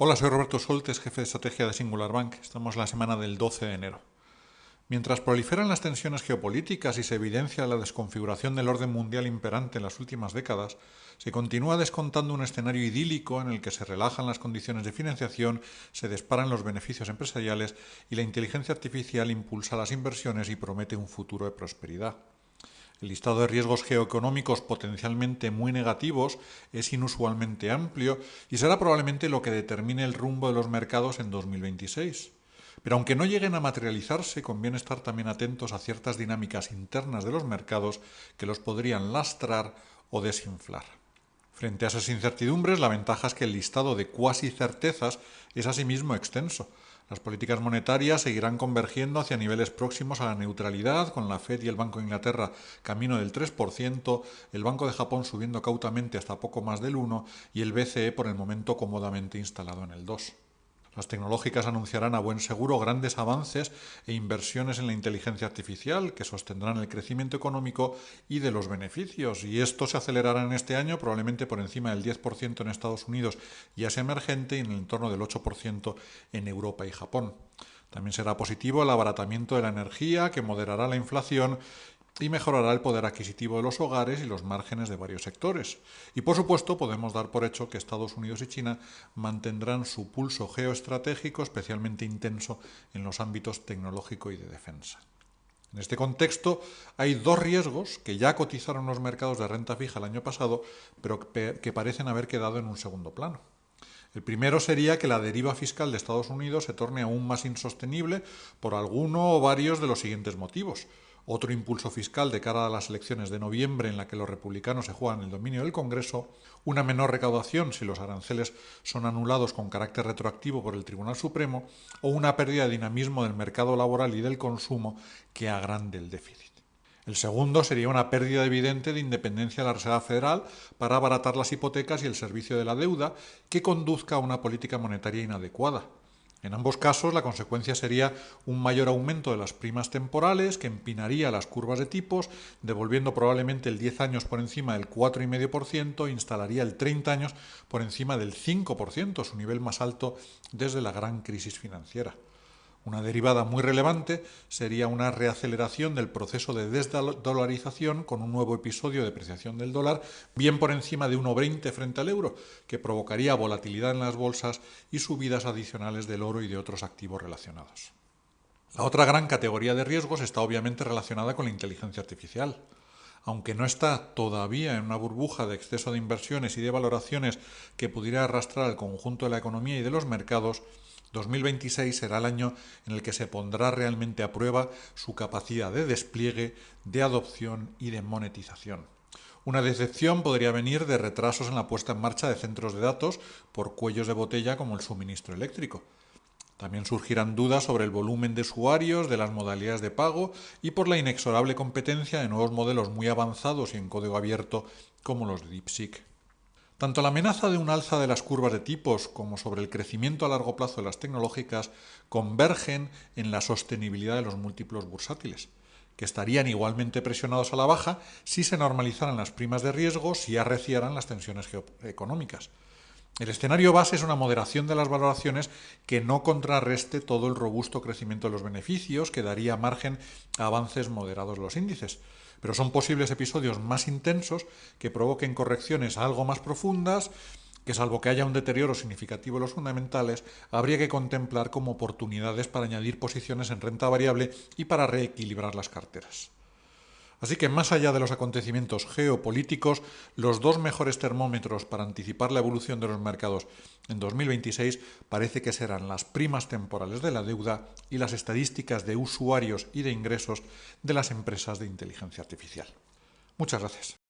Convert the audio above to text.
Hola, soy Roberto Soltes, jefe de estrategia de Singular Bank. Estamos en la semana del 12 de enero. Mientras proliferan las tensiones geopolíticas y se evidencia la desconfiguración del orden mundial imperante en las últimas décadas, se continúa descontando un escenario idílico en el que se relajan las condiciones de financiación, se disparan los beneficios empresariales y la inteligencia artificial impulsa las inversiones y promete un futuro de prosperidad. El listado de riesgos geoeconómicos potencialmente muy negativos es inusualmente amplio y será probablemente lo que determine el rumbo de los mercados en 2026. Pero aunque no lleguen a materializarse, conviene estar también atentos a ciertas dinámicas internas de los mercados que los podrían lastrar o desinflar. Frente a esas incertidumbres, la ventaja es que el listado de cuasi certezas es asimismo extenso. Las políticas monetarias seguirán convergiendo hacia niveles próximos a la neutralidad, con la Fed y el Banco de Inglaterra camino del 3%, el Banco de Japón subiendo cautamente hasta poco más del 1% y el BCE por el momento cómodamente instalado en el 2%. Las tecnológicas anunciarán a buen seguro grandes avances e inversiones en la inteligencia artificial que sostendrán el crecimiento económico y de los beneficios, y esto se acelerará en este año probablemente por encima del 10% en Estados Unidos y Asia emergente y en el entorno del 8% en Europa y Japón. También será positivo el abaratamiento de la energía, que moderará la inflación y mejorará el poder adquisitivo de los hogares y los márgenes de varios sectores. Y por supuesto podemos dar por hecho que Estados Unidos y China mantendrán su pulso geoestratégico especialmente intenso en los ámbitos tecnológico y de defensa. En este contexto hay dos riesgos que ya cotizaron los mercados de renta fija el año pasado, pero que parecen haber quedado en un segundo plano. El primero sería que la deriva fiscal de Estados Unidos se torne aún más insostenible por alguno o varios de los siguientes motivos. Otro impulso fiscal de cara a las elecciones de noviembre en la que los republicanos se juegan el dominio del Congreso, una menor recaudación si los aranceles son anulados con carácter retroactivo por el Tribunal Supremo, o una pérdida de dinamismo del mercado laboral y del consumo que agrande el déficit. El segundo sería una pérdida evidente de independencia de la Reserva Federal para abaratar las hipotecas y el servicio de la deuda que conduzca a una política monetaria inadecuada. En ambos casos, la consecuencia sería un mayor aumento de las primas temporales que empinaría las curvas de tipos, devolviendo probablemente el 10 años por encima del 4,5% e instalaría el 30 años por encima del 5%, su nivel más alto desde la gran crisis financiera. Una derivada muy relevante sería una reaceleración del proceso de desdolarización con un nuevo episodio de depreciación del dólar, bien por encima de 1,20 frente al euro, que provocaría volatilidad en las bolsas y subidas adicionales del oro y de otros activos relacionados. La otra gran categoría de riesgos está obviamente relacionada con la inteligencia artificial. Aunque no está todavía en una burbuja de exceso de inversiones y de valoraciones que pudiera arrastrar al conjunto de la economía y de los mercados, 2026 será el año en el que se pondrá realmente a prueba su capacidad de despliegue, de adopción y de monetización. Una decepción podría venir de retrasos en la puesta en marcha de centros de datos por cuellos de botella como el suministro eléctrico. También surgirán dudas sobre el volumen de usuarios, de las modalidades de pago y por la inexorable competencia de nuevos modelos muy avanzados y en código abierto como los de DeepSeek. Tanto la amenaza de un alza de las curvas de tipos como sobre el crecimiento a largo plazo de las tecnológicas convergen en la sostenibilidad de los múltiplos bursátiles, que estarían igualmente presionados a la baja si se normalizaran las primas de riesgo, si arreciaran las tensiones geoeconómicas. El escenario base es una moderación de las valoraciones que no contrarreste todo el robusto crecimiento de los beneficios, que daría margen a avances moderados de los índices. Pero son posibles episodios más intensos que provoquen correcciones algo más profundas, que salvo que haya un deterioro significativo de los fundamentales, habría que contemplar como oportunidades para añadir posiciones en renta variable y para reequilibrar las carteras. Así que más allá de los acontecimientos geopolíticos, los dos mejores termómetros para anticipar la evolución de los mercados en 2026 parece que serán las primas temporales de la deuda y las estadísticas de usuarios y de ingresos de las empresas de inteligencia artificial. Muchas gracias.